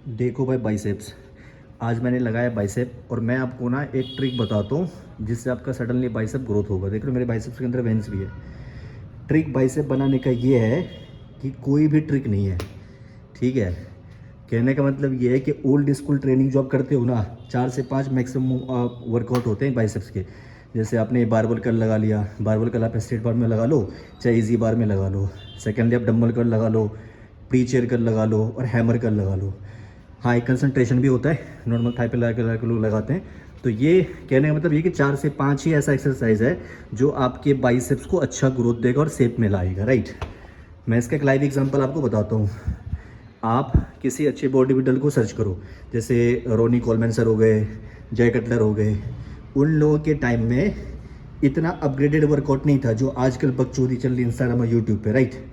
देखो भाई बाइसेप्स, आज मैंने लगाया बाइसेप और मैं आपको ना एक ट्रिक बताता हूँ जिससे आपका सडनली बाइसेप ग्रोथ होगा। देख लो मेरे बाइसेप्स के अंदर वेंस भी है। ट्रिक बाइसेप बनाने का ये है कि कोई भी ट्रिक नहीं है, ठीक है। कहने का मतलब ये है कि ओल्ड स्कूल ट्रेनिंग जो आप करते हो ना, 4 से 5 मैक्सिमम वर्कआउट होते हैं बाइसेप्स के। जैसे आपने बारबल कर्ल लगा लिया, बारबल कर्ल आप स्ट्रेट बार में लगा लो, चाहे इजी बार में लगा लो। सेकेंडली आप डंबल कर्ल लगा लो, प्री चेयर कर्ल लगा लो और हैमर कर्ल लगा लो। हाँ, एक कंसंट्रेशन भी होता है, नॉर्मल थाई पे लगा के लोग लगाते हैं। तो ये कहने का मतलब ये कि 4 से 5 ही ऐसा एक्सरसाइज है जो आपके बाइसेप्स को अच्छा ग्रोथ देगा और शेप में लाएगा, राइट। मैं इसका एक लाइव एग्जांपल आपको बताता हूँ। आप किसी अच्छे बॉडी बिल्डर को सर्च करो, जैसे रोनी कोलमैन सर हो गए, जय कटलर हो गए। उन लोगों के टाइम में इतना अपग्रेडेड वर्कआउट नहीं था जो आजकल बकचोदी चल रही इंस्टाग्राम और यूट्यूब पे, राइट।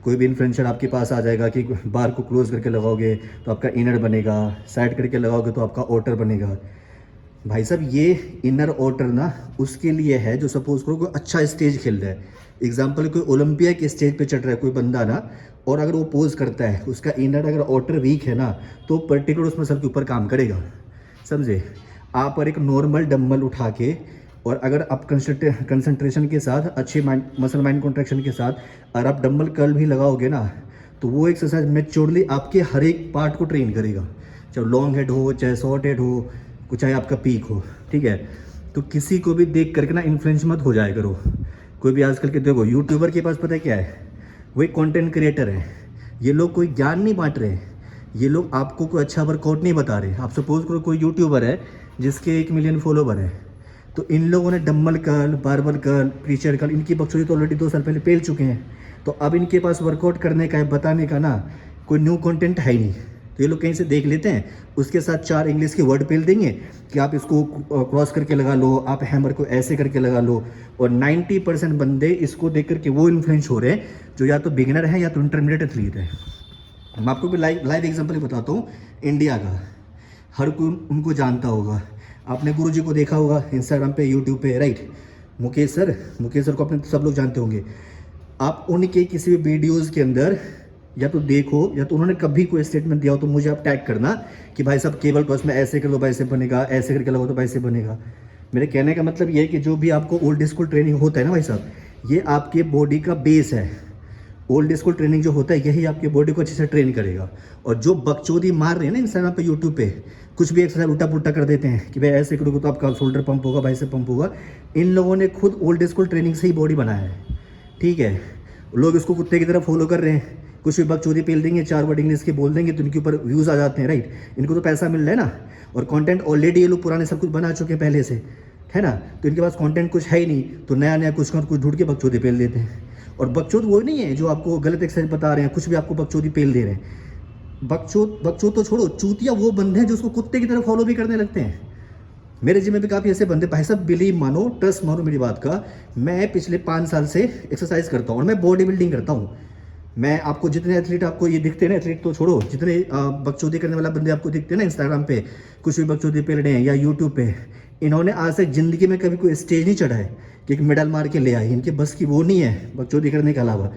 कोई भी इन्फ्लुएंसर आपके पास आ जाएगा कि बार को क्लोज करके लगाओगे तो आपका इनर बनेगा, साइड करके लगाओगे तो आपका आउटर बनेगा। भाई साहब, ये इनर आउटर ना उसके लिए है जो सपोज करो कोई अच्छा स्टेज खेल रहा है। एग्जाम्पल, कोई ओलंपिया के स्टेज पे चढ़ रहा है कोई बंदा ना, और अगर वो पोज करता है, उसका इनर अगर आउटर वीक है ना, तो पर्टिकुलर उस मसल के ऊपर काम करेगा, समझे। आप और एक नॉर्मल डंबल उठा के और अगर आप कंसंट्रेशन के साथ, अच्छे माइंड मसल माइंड कॉन्ट्रैक्शन के साथ अगर आप डंबल कर्ल भी लगाओगे ना, तो वो एक्सरसाइज मैच्योरली आपके हर एक पार्ट को ट्रेन करेगा। चाहे लॉन्ग हेड हो, चाहे शॉर्ट हेड हो, चाहे आपका पीक हो, ठीक है। तो किसी को भी देख करके ना इन्फ्लुएंस मत हो जाया करो। कोई भी आजकल के देखो यूट्यूबर के पास पता है क्या है, वो एक कंटेंट क्रिएटर है। ये लोग कोई ज्ञान नहीं बांट रहे, ये लोग आपको कोई अच्छा वर्कआउट नहीं बता रहे। आप सपोज करो कोई यूट्यूबर है जिसके 1 मिलियन फॉलोवर है, तो इन लोगों ने dumbbell curl, barbell curl, preacher curl, इनकी बकचोदी तो ऑलरेडी 2 साल पहले पेल चुके हैं। तो अब इनके पास वर्कआउट करने का है, बताने का ना कोई न्यू कंटेंट है ही नहीं। तो ये लोग कहीं से देख लेते हैं, उसके साथ 4 इंग्लिश के वर्ड पेल देंगे कि आप इसको क्रॉस करके लगा लो, आप हैमर को ऐसे करके लगा लो। और 90% बंदे इसको देख करके वो इन्फ्लुएंस हो रहे हैं जो या तो बिगिनर है या तो इंटरमीडिएट एथलीट है। मैं आपको भी लाइव एग्जांपल बताता हूँ इंडिया का। हर कोई उनको जानता होगा, आपने गुरुजी को देखा होगा इंस्टाग्राम पे, यूट्यूब पे, राइट। मुकेश सर को अपने सब लोग जानते होंगे। आप उनके किसी भी वीडियोज़ के अंदर या तो देखो या तो उन्होंने कभी कोई स्टेटमेंट दिया हो तो मुझे आप टैग करना कि भाई साहब केबल क्रॉस में ऐसे कर लो बाइसेप बनेगा, ऐसे करके लगाओ तो बाइसेप बनेगा। मेरे कहने का मतलब ये है कि जो भी आपको ओल्ड स्कूल ट्रेनिंग होता है ना भाई साहब, ये आपके बॉडी का बेस है। ओल्ड स्कूल ट्रेनिंग जो होता है यही आपके बॉडी को अच्छे से ट्रेन करेगा। और जो बकचोदी मार रहे हैं ना इंस्टाग्राम पे, यूट्यूब पे, कुछ भी एक्सरसाइज उल्टा पुल्टा कर देते हैं कि भाई ऐसे करोगे तो आपका शोल्डर पंप होगा, बाइसेप पंप होगा। इन लोगों ने खुद ओल्ड स्कूल ट्रेनिंग से ही बॉडी बनाया है, ठीक है। लोग इसको कुत्ते की तरह फॉलो कर रहे हैं, कुछ भी बकचोदी पेल देंगे, 4 वर्ड इंग्लिश के बोल देंगे तो इनके ऊपर व्यूज़ आ जाते हैं, राइट। इनको तो पैसा मिल रहा है ना, और कंटेंट ऑलरेडी ये लोग पुराने सब कुछ बना चुके हैं पहले से, है ना। तो इनके पास कंटेंट कुछ है ही नहीं, तो नया नया कुछ ना कुछ ढूंढ के बकचोदी पेल देते हैं। और बकचोद वो नहीं है जो आपको गलत एक्सरसाइज बता रहे हैं, कुछ भी आपको बकचोदी पेल दे रहे हैं। बकचोद तो छोड़ो, चूतिया वो बंदे हैं जो उसको कुत्ते की तरह फॉलो भी करने लगते हैं। मेरे जिम में भी काफ़ी ऐसे बंदे, भाई साहब बिलीव मानो, ट्रस्ट मानो मेरी बात का, मैं पिछले 5 साल से एक्सरसाइज करता हूँ और मैं बॉडी बिल्डिंग करता हूँ। मैं आपको जितने एथलीट आपको ये दिखते हैं ना, एथलीट तो छोड़ो, जितने बकचोदी करने वाला बंदे आपको दिखते हैं ना इंस्टाग्राम पे, कुछ भी बकचोदी पे रहे हैं या यूट्यूब पे, इन्होंने आज तक ज़िंदगी में कभी कोई स्टेज नहीं चढ़ा है कि एक मेडल मार के ले आए। इनके बस की वो नहीं है बकचोदी करने के अलावा।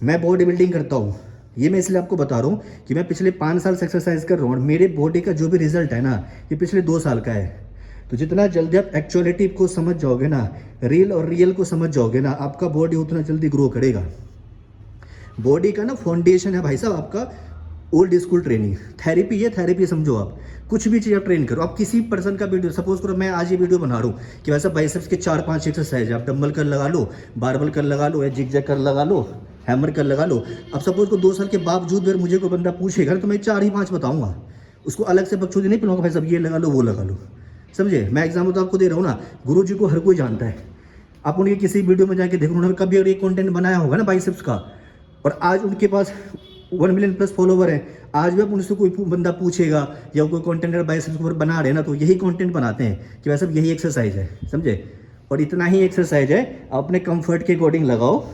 मैं बॉडी बिल्डिंग करता हूँ, ये मैं इसलिए आपको बता रहा हूँ कि मैं पिछले 5 साल से एक्सरसाइज कर रहा हूँ और मेरे बॉडी का जो भी रिजल्ट है ना, ये पिछले 2 साल का है। तो जितना जल्दी आप एक्चुअलिटी को समझ जाओगे ना, रियल और रियल को समझ जाओगे ना, आपका बॉडी उतना जल्दी ग्रो करेगा। बॉडी का ना फाउंडेशन है भाई साहब आपका ओल्ड स्कूल ट्रेनिंग। थेरेपी है, थेरेपी समझो आप। कुछ भी चीज़ आप ट्रेन करो, आप किसी पर्सन का वीडियो, सपोज करो मैं आज ये वीडियो बना रहा हूँ कि वैसा बाइसेप्स के 4-5 एक्सरसाइज है, आप डंबल कर लगा लो, बारबल कर लगा लो, या जिग कर लगा लो, हैमर कर लगा लो। अब सपोज को 2 साल के बावजूद अगर मुझे कोई बंदा पूछेगा तो मैं 4 ही 5 बताऊंगा, उसको अलग से बकचोदी नहीं पिलाऊंगा भाई साहब ये लगा लो वो लगा लो, समझे। मैं एग्जाम्पल तो आपको दे रहा हूँ ना, गुरु जी को हर कोई जानता है। आप उनके किसी वीडियो में जाके देखो, उन्होंने कभी अगर ये कंटेंट बनाया होगा ना बाइसेप्स का, और आज उनके पास 1 मिलियन प्लस फॉलोवर है, आज भी आप उनसे कोई बंदा पूछेगा या कोई कंटेंट बाइसेप्स के ऊपर बना रहे हैं ना, तो यही कंटेंट बनाते हैं कि वैसे यही एक्सरसाइज है, समझे। और इतना ही एक्सरसाइज है, आप अपने कंफर्ट के अकॉर्डिंग लगाओ।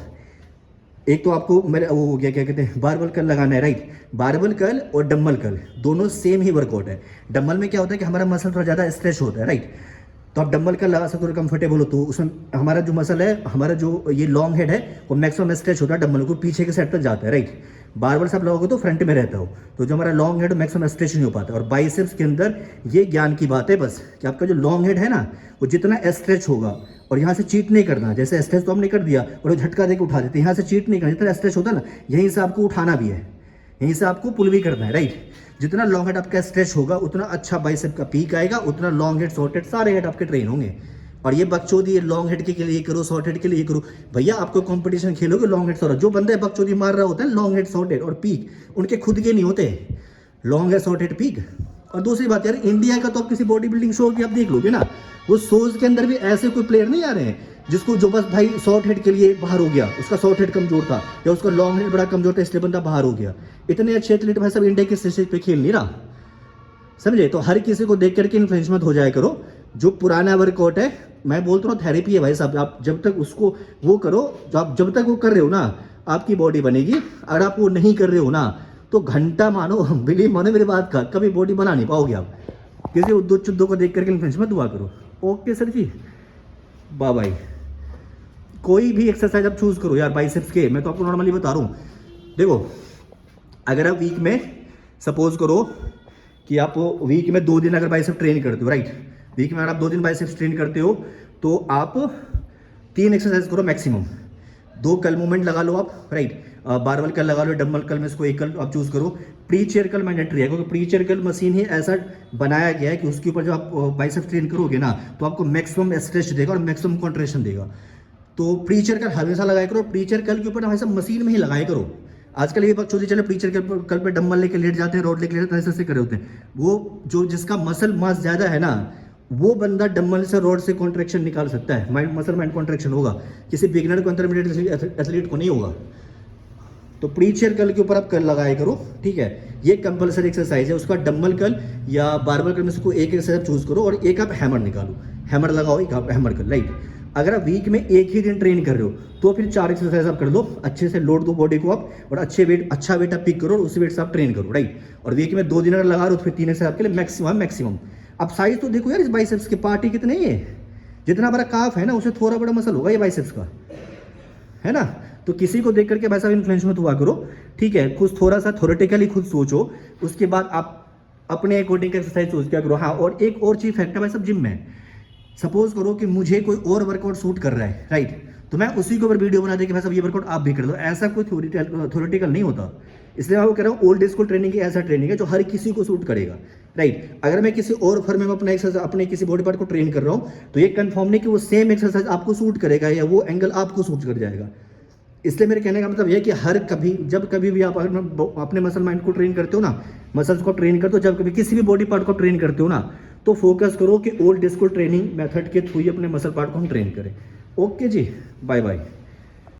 एक तो आपको मेरे वो क्या क्या कहते हैं, बारबल कर्ल लगाना है, राइट। बारबल कर्ल और डंबल कर्ल दोनों सेम ही वर्कआउट है। डंबल में क्या होता है कि हमारा मसल थोड़ा ज़्यादा स्ट्रेच होता है, राइट। तो आप डंबल कर्ल लगा सकते हो कंफर्टेबल हो, तो उसमें हमारा जो मसल है, हमारा जो ये लॉन्ग हेड है, वो मैक्सिमम स्ट्रेच होता है, डंबल को पीछे के साइड तक जाता है, राइट। बारबल से आप लगाओगे तो फ्रंट में रहता हो, तो जो हमारा लॉन्ग हेड मैक्सिमम स्ट्रेच नहीं हो पाता। और बाइसेप्स के अंदर ये ज्ञान की बात है बस कि आपका जो लॉन्ग हेड है ना वो जितना स्ट्रेच होगा, और यहाँ से चीट नहीं करना, जैसे स्ट्रेच तो हमने कर दिया और झटका देकर उठा देते, यहाँ से चीट नहीं करना, जितना स्ट्रेच होता है ना यहीं से आपको उठाना भी है, यहीं से आपको पुल भी करना है, राइट। जितना लॉन्ग हेड आपका स्ट्रेच होगा उतना अच्छा बाइसेप का पीक आएगा, उतना लॉन्ग हेड शॉर्ट हेड सारे हेड आपके ट्रेन होंगे। और ये बकचोदी ये लॉन्ग हेड के लिए करो, शॉर्ट हेड के लिए करो, भैया आपको कंपटीशन खेलोगे लॉन्ग हेड शॉर्ट, जो बंदे बकचोदी मार रहा होता है लॉन्ग हेड शॉर्ट हेड और पीक, उनके खुद के नहीं होते long head short head peak. और दूसरी बात यार, इंडिया का तो आप किसी बॉडी बिल्डिंग शो की आप देख लोगे ना, वो शोज के अंदर भी ऐसे कोई प्लेयर नहीं आ रहे हैं जिसको जो बस भाई शॉर्ट हेड के लिए बाहर हो गया, उसका शॉर्ट हेड कमजोर था या उसका लॉन्ग हेड बड़ा कमजोर था इसलिए बंदा बाहर हो गया। इतने अच्छे एथलीट भाई सब इंडिया के स्टेज पे खेल नहीं रहा, समझे। तो हर किसी को देख करके इन्फ्लुएंस मत हो जाया करो। जो पुराना वर्कआउट है, मैं बोलता हूँ थेरेपी है भाई साहब, आप जब तक उसको वो करो, जो आप जब तक वो कर रहे हो ना आपकी बॉडी बनेगी। अगर आप वो नहीं कर रहे हो ना तो घंटा मानो, बिलीव मानो मेरी बात का, कभी बॉडी बना नहीं पाओगे आप। किसी उद्दो चुद्दों को देख करके इन्फ्लुएंस मत हुआ करो। ओके सर जी, बाय बाय। कोई भी एक्सरसाइज आप चूज करो यार बाइसेप्स के, मैं तो आपको नॉर्मली बता रहा हूँ। देखो अगर आप वीक में सपोज करो कि आप वीक में 2 दिन अगर बाइसेप ट्रेन करते हो, राइट, वीक में अगर आप 2 दिन बाइसेप्स ट्रेन करते हो तो आप 3 एक्सरसाइज करो मैक्सिमम। 2 कल मूवमेंट लगा लो आप, राइट, बारबल कल लगा लो, डंबल कल में इसको एक कल आप चूज करो। प्री चेयर कल मैंडेटरी है, क्योंकि प्री चेयर कल मशीन ही ऐसा बनाया गया है कि उसके ऊपर जब आप बाइसेप्स ट्रेन करोगे ना तो आपको मैक्सिमम स्ट्रेच देगा और मैक्सिमम कॉन्ट्रेक्शन देगा। तो प्री चेयर कल हमेशा लगाया करो, प्री चेयर कल के ऊपर हमेशा मशीन में ही लगाया करो। आजकल ये बात चोरी चले, प्री चेयर कल पे डंबल लेके लेट जाते हैं, रोड लेके लेट जाते हैं, ऐसे करे होते हैं। वो जो जिसका मसल मास ज़्यादा है ना वो बंदा डंबल से रोड से कॉन्ट्रैक्शन निकाल सकता है, माइंड मसल माइंड कॉन्ट्रैक्शन होगा, किसी बिगिनर को इंटरमीडिएट एथलीट को नहीं होगा। तो प्री चेयर कल के ऊपर आप कल लगाया करो, ठीक है। ये कंपलसरी एक्सरसाइज है। उसका डंबल कल या बारबल कल में से कोई एक एक्सरसाइज चूज करो और एक आप हैमर निकालो, हैमर लगाओ, एक आप हैमर कल, राइट। अगर आप वीक में एक ही दिन ट्रेन कर रहे हो तो फिर 4 एक्सरसाइज आप कर लो, अच्छे से लोड दो बॉडी को आप, और अच्छा वेट आप पिक करो और उसी वेट से आप ट्रेन करो, राइट। और वीक में 2 दिन अगर लगा रहे हो तो फिर 3 एक्सरसाइज आपके लिए मैक्सिमम। अब साइज तो देखो यार इस बाइसेप्स के, पार्टी कितने ही है, जितना बड़ा काफ है ना उससे थोड़ा बड़ा मसल होगा ये बाइसेप्स का, है ना। तो किसी को देख करके भाई साहब इन्फ्लुएंस मत हुआ करो, ठीक है। कुछ थोड़ा सा थ्योरेटिकली खुद सोचो, उसके बाद आप अपने अकॉर्डिंग एक्सरसाइज सोच क्या करो। हाँ, और एक और चीज फैक्टर भाई साहब, जिम में सपोज करो कि मुझे कोई और वर्कआउट सूट कर रहा है, राइट, तो मैं उसी के ऊपर वीडियो बना दे कि भाई साहब ये वर्कआउट आप भी कर लो। ऐसा कोई थ्योरेटिकल नहीं होता, इसलिए मैं वो कह रहा हूँ ओल्ड स्कूल ट्रेनिंग ऐसा ट्रेनिंग है जो हर किसी को सूट करेगा, राइट। अगर मैं किसी और फर्म में अपना एक्सरसाइज अपने किसी बॉडी पार्ट को ट्रेन कर रहा हूँ तो ये कंफर्म नहीं कि वो सेम एक्सरसाइज आपको सूट करेगा या वो एंगल आपको सूट कर जाएगा। इसलिए मेरे कहने का मतलब यह कि हर कभी जब कभी भी आप अपने मसल माइंड को ट्रेन करते हो ना, मसल्स को ट्रेन करते हो, जब कभी किसी भी बॉडी पार्ट को ट्रेन करते हो ना तो फोकस करो कि ओल्ड स्कूल ट्रेनिंग मेथड के थ्रू ही अपने मसल पार्ट को हम ट्रेन करें। ओके जी, बाय बाय।